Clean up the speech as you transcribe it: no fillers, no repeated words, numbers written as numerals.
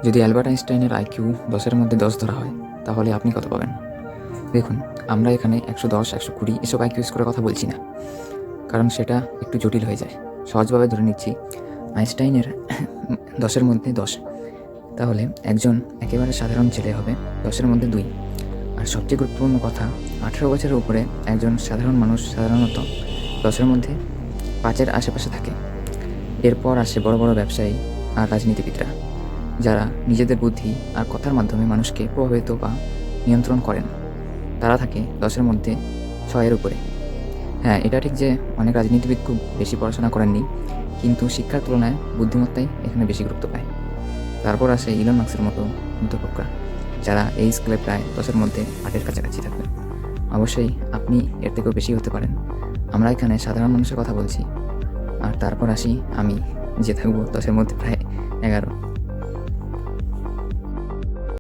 যদি অ্যালবার্ট আইনস্টাইনের আইকিউ 10-এর মধ্যে 10 ধরা হয়, তাহলে আপনি কত পাবেন? দেখুন, আমরা এখানে 110, 120 এসব আইকিউ স্কোরের কথা বলছি না, কারণ সেটা একটু জটিল হয়ে যায়। সহজভাবে ধরে নিচ্ছি আইনস্টাইনের 10-এর মধ্যে 10, তাহলে একজন একেবারে সাধারণ ছেলে হবে 10-এর মধ্যে 2। আর সবচেয়ে গুরুত্বপূর্ণ কথা, 18 বছরের উপরে একজন সাধারণ মানুষ সাধারণত 10-এর মধ্যে 5-এর আশেপাশে থাকে। এরপর আসে বড় বড় ব্যবসায়ী আর রাজনীতিবিদরা, যারা নিজেদের বুদ্ধি আর কথার মাধ্যমে মানুষকে প্রভাবিত বা নিয়ন্ত্রণ করেন। তারা থাকে 10-এর মধ্যে 6-এর উপরে। হ্যাঁ, এটা ঠিক যে অনেক রাজনীতিবিদ খুব বেশি পড়াশোনা করেননি, কিন্তু শিক্ষার তুলনায় বুদ্ধিমত্তাই এখানে বেশি গুরুত্ব পায়। তারপর আসে ইলন মাস্কের মতো মধ্যপক্কা, যারা এই স্কেলে প্রায় 10-এর মধ্যে 8-এর কাছাকাছি থাকবেন। অবশ্যই আপনি এর থেকেও বেশি হতে পারেন। আমরা এখানে সাধারণ মানুষের কথা বলছি। আর তারপর আসি আমি, যে থাকবো 10-এর মধ্যে প্রায় 11।